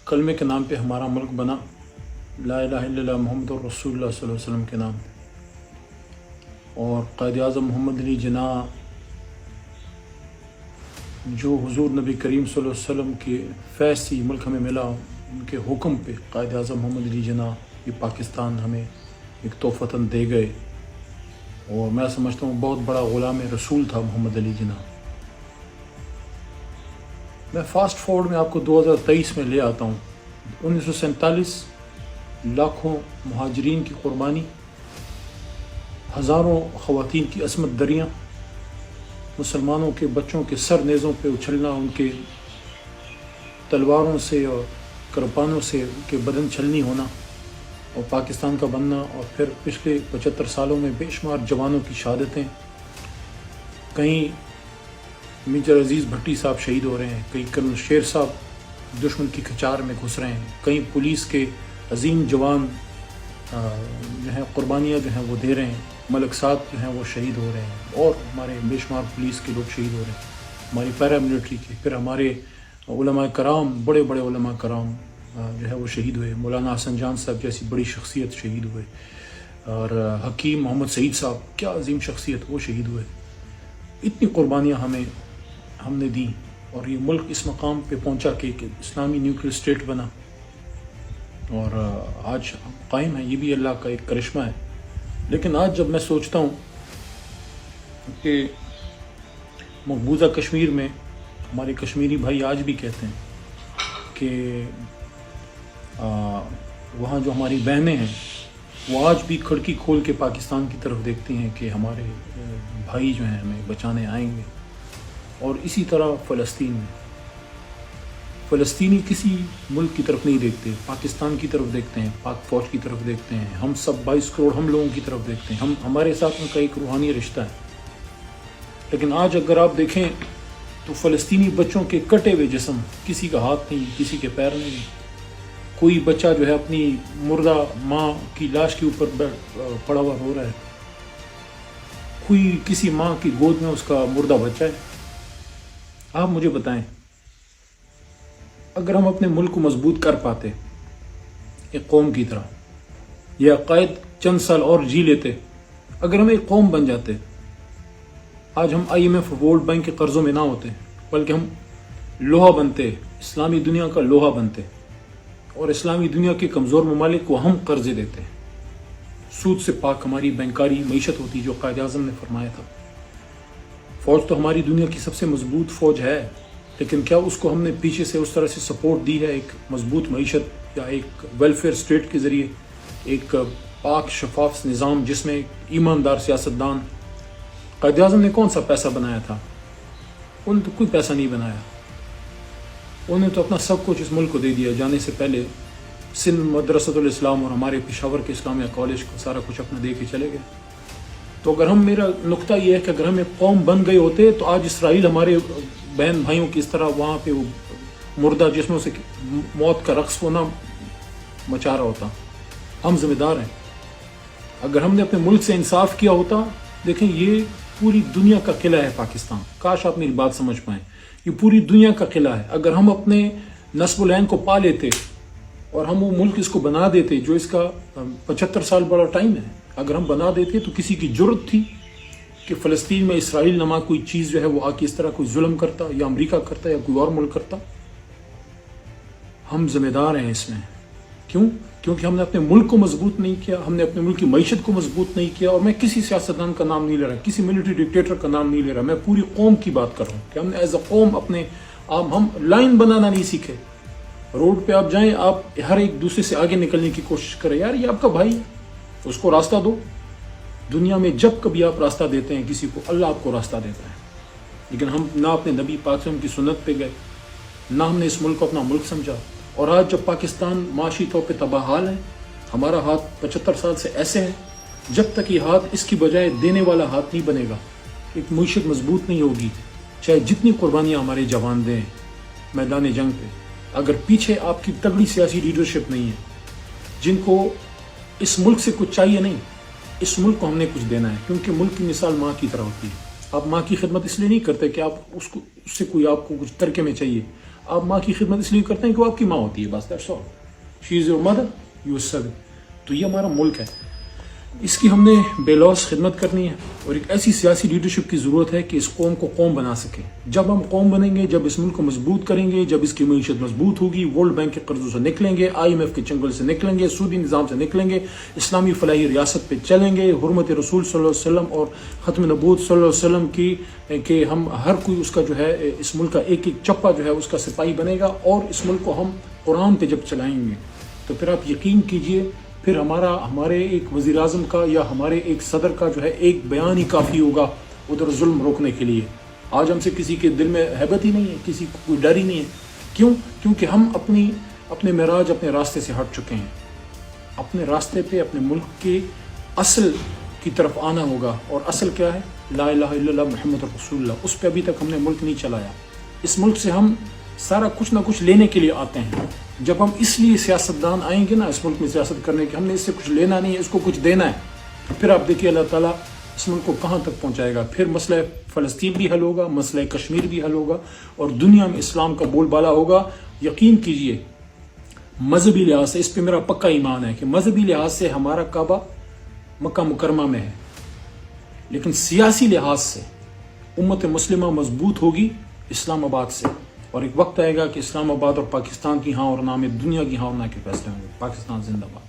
کلمے کے نام پہ ہمارا ملک بنا، لا الہ الا اللہ محمد رسول اللہ صلی اللہ علیہ وسلم کے نام پہ، اور قائد اعظم محمد علی جناح جو حضور نبی کریم صلی اللہ علیہ وسلم کے فیض سے ملک ہمیں ملا، ان کے حکم پہ قائد اعظم محمد علی جناح یہ پاکستان ہمیں ایک تحفتاً دے گئے، اور میں سمجھتا ہوں بہت بڑا غلام رسول تھا محمد علی جناح۔ میں فاسٹ فورڈ میں آپ کو 2023 میں لے آتا ہوں۔ 1947 لاکھوں مہاجرین کی قربانی، ہزاروں خواتین کی عصمت دریاں، مسلمانوں کے بچوں کے سر نیزوں پہ اچھلنا، ان کے تلواروں سے اور کرپانوں سے ان کے بدن چھلنی ہونا، اور پاکستان کا بننا، اور پھر پچھلے 75 سالوں میں بے شمار جوانوں کی شہادتیں، کہیں میجر عزیز بھٹی صاحب شہید ہو رہے ہیں، کہیں کرنل شیر صاحب دشمن کی کھچار میں گھس رہے ہیں، کہیں پولیس کے عظیم جوان جو ہیں قربانیاں جو ہیں وہ دے رہے ہیں، ملک سعد جو ہیں وہ شہید ہو رہے ہیں، اور ہمارے بے شمار پولیس کے لوگ شہید ہو رہے ہیں، ہماری پیرا ملٹری کے، پھر ہمارے علماء کرام، بڑے بڑے علماء کرام جو ہے وہ شہید ہوئے، مولانا حسن جان صاحب جیسی بڑی شخصیت شہید ہوئے، اور حکیم محمد سعید صاحب کیا عظیم شخصیت، وہ شہید ہوئے۔ اتنی قربانیاں ہم نے دیں، اور یہ ملک اس مقام پہ پہنچا کہ اسلامی نیوکلیئر اسٹیٹ بنا، اور آج قائم ہے۔ یہ بھی اللہ کا ایک کرشمہ ہے۔ لیکن آج جب میں سوچتا ہوں کہ مقبوضہ کشمیر میں ہمارے کشمیری بھائی آج بھی کہتے ہیں کہ وہاں جو ہماری بہنیں ہیں وہ آج بھی کھڑکی کھول کے پاکستان کی طرف دیکھتی ہیں کہ ہمارے بھائی جو ہیں ہمیں بچانے آئیں گے، اور اسی طرح فلسطین میں فلسطینی کسی ملک کی طرف نہیں دیکھتے، پاکستان کی طرف دیکھتے ہیں، پاک فوج کی طرف دیکھتے ہیں، ہم سب 22 کروڑ ہم لوگوں کی طرف دیکھتے ہیں، ہمارے ساتھ ان کا ایک روحانی رشتہ ہے۔ لیکن آج اگر آپ دیکھیں تو فلسطینی بچوں کے کٹے ہوئے جسم، کسی کا ہاتھ نہیں، کسی کے پیر نہیں، کوئی بچہ جو ہے اپنی مردہ ماں کی لاش کے اوپر پڑا ہوا رو رہا ہے، کوئی کسی ماں کی گود میں اس کا مردہ بچہ ہے۔ آپ مجھے بتائیں، اگر ہم اپنے ملک کو مضبوط کر پاتے ایک قوم کی طرح، یا قائد چند سال اور جی لیتے، اگر ہم ایک قوم بن جاتے، آج ہم IMF ورلڈ بینک کے قرضوں میں نہ ہوتے، بلکہ ہم لوہا بنتے، اسلامی دنیا کا لوہا بنتے، اور اسلامی دنیا کے کمزور ممالک کو ہم قرضے دیتے، سود سے پاک ہماری بینکاری معیشت ہوتی، جو قائد اعظم نے فرمایا تھا۔ فوج تو ہماری دنیا کی سب سے مضبوط فوج ہے، لیکن کیا اس کو ہم نے پیچھے سے اس طرح سے سپورٹ دی ہے ایک مضبوط معیشت یا ایک ویلفیئر اسٹیٹ کے ذریعے، ایک پاک شفاف نظام جس میں ایماندار سیاستدان؟ قائد اعظم نے کون سا پیسہ بنایا تھا؟ انہوں نے تو کوئی پیسہ نہیں بنایا، انہوں نے تو اپنا سب کچھ اس ملک کو دے دیا۔ جانے سے پہلے سندھ مدرسۃ الاسلام اور ہمارے پشاور کے اسلامیہ کالج کو سارا کچھ اپنا دے کے چلے گئے۔ تو اگر میرا نقطہ یہ ہے کہ اگر ہم ایک قوم بن گئے ہوتے تو آج اسرائیل ہمارے بہن بھائیوں کی اس طرح وہاں پہ وہ مردہ جسموں سے موت کا رقص ہونا مچا رہا ہوتا۔ ہم ذمہ دار ہیں۔ اگر ہم نے اپنے ملک سے انصاف کیا ہوتا، دیکھیں یہ پوری دنیا کا قلعہ ہے پاکستان، کاش آپ میری بات سمجھ پائیں، یہ پوری دنیا کا قلعہ ہے۔ اگر ہم اپنے نسب العین کو پا لیتے اور ہم وہ ملک اس کو بنا دیتے، جو اس کا 75 سال بڑا ٹائم ہے، اگر ہم بنا دیتے تو کسی کی جرت تھی کہ فلسطین میں اسرائیل نما کوئی چیز جو ہے وہ آ کے اس طرح کوئی ظلم کرتا، یا امریکہ کرتا، یا کوئی اور ملک کرتا؟ ہم ذمہ دار ہیں اس میں۔ کیوں؟ کیونکہ ہم نے اپنے ملک کو مضبوط نہیں کیا، ہم نے اپنے ملک کی معیشت کو مضبوط نہیں کیا۔ اور میں کسی سیاستدان کا نام نہیں لے رہا، کسی ملٹری ڈکٹیٹر کا نام نہیں لے رہا، میں پوری قوم کی بات کر رہا ہوں کہ ہم نے ایز اے قوم ہم لائن بنانا نہیں سیکھے۔ روڈ پہ آپ جائیں، آپ ہر ایک دوسرے سے آگے نکلنے کی کوشش کریں، یار یہ آپ کا بھائی ہے، اس کو راستہ دو۔ دنیا میں جب کبھی آپ راستہ دیتے ہیں کسی کو، اللہ آپ کو راستہ دیتا ہے۔ لیکن ہم نہ اپنے نبی پاک صلی اللہ علیہ وسلم کی سنت پہ گئے، نہ ہم نے اس ملک کو اپنا ملک سمجھا۔ اور آج جب پاکستان معاشی طور پہ تباہ حال ہے، ہمارا ہاتھ 75 سال سے ایسے ہے، جب تک یہ ہاتھ اس کی بجائے دینے والا ہاتھ نہیں بنے گا، ایک معیشت مضبوط نہیں ہوگی، چاہے جتنی قربانیاں ہمارے جوان دیں میدان جنگ پہ، اگر پیچھے آپ کی تگڑی سیاسی لیڈرشپ نہیں ہے، جن کو اس ملک سے کچھ چاہیے نہیں، اس ملک کو ہم نے کچھ دینا ہے، کیونکہ ملک کی مثال ماں کی طرح ہوتی ہے۔ آپ ماں کی خدمت اس لیے نہیں کرتے کہ آپ اس سے کوئی آپ کو کچھ ترکے میں چاہیے، آپ ماں کی خدمت اس لیے کرتے ہیں کہ وہ آپ کی ماں ہوتی ہے، بس that's all. She is your mother, you sir. تو یہ ہمارا ملک ہے، اس کی ہم نے بے لوث خدمت کرنی ہے، اور ایک ایسی سیاسی لیڈرشپ کی ضرورت ہے کہ اس قوم کو قوم بنا سکے. جب ہم قوم بنیں گے، جب اس ملک کو مضبوط کریں گے، جب اس کی معیشت مضبوط ہوگی، ورلڈ بینک کے قرضوں سے نکلیں گے، IMF کے چنگل سے نکلیں گے، سودی نظام سے نکلیں گے، اسلامی فلاحی ریاست پہ چلیں گے، حرمت رسول صلی اللہ علیہ وسلم اور ختم نبوت صلی اللہ علیہ وسلم کی کہ ہم ہر کوئی اس کا جو ہے اس ملک کا ایک ایک چپا جو ہے اس کا سپاہی بنے گا، اور اس ملک کو ہم قرآن پہ جب چلائیں گے تو پھر آپ یقین کیجئے پھر ہمارے ایک وزیر اعظم کا یا ہمارے ایک صدر کا جو ہے ایک بیان ہی کافی ہوگا ادھر ظلم روکنے کے لیے. آج ہم سے کسی کے دل میں ہیبت ہی نہیں ہے، کسی کو کوئی ڈر ہی نہیں ہے. کیوں؟ کیونکہ ہم اپنے معراج اپنے راستے سے ہٹ چکے ہیں. اپنے راستے پہ اپنے ملک کے اصل کی طرف آنا ہوگا، اور اصل کیا ہے؟ لا الہ الا اللہ محمد رسول اللہ. اس پہ ابھی تک ہم نے ملک نہیں چلایا. اس ملک سے ہم سارا کچھ نہ کچھ لینے کے لیے آتے ہیں. جب ہم اس لیے سیاستدان آئیں گے نا اس ملک میں سیاست کرنے کے، ہم نے اس سے کچھ لینا نہیں ہے، اس کو کچھ دینا ہے، پھر آپ دیکھیے اللہ تعالیٰ اس ملک کو کہاں تک پہنچائے گا. پھر مسئلہ فلسطین بھی حل ہوگا، مسئلہ کشمیر بھی حل ہوگا، اور دنیا میں اسلام کا بول بالا ہوگا. یقین کیجئے مذہبی لحاظ سے اس پہ میرا پکا ایمان ہے کہ مذہبی لحاظ سے ہمارا کعبہ مکہ مکرمہ میں ہے، لیکن سیاسی لحاظ سے امت مسلمہ مضبوط ہوگی اسلام آباد سے. اور ایک وقت آئے گا کہ اسلام آباد اور پاکستان کی ہاں اور نہ میں دنیا کی ہاں اور نہ کے فیصلے ہوں گے. پاکستان زندہ باد.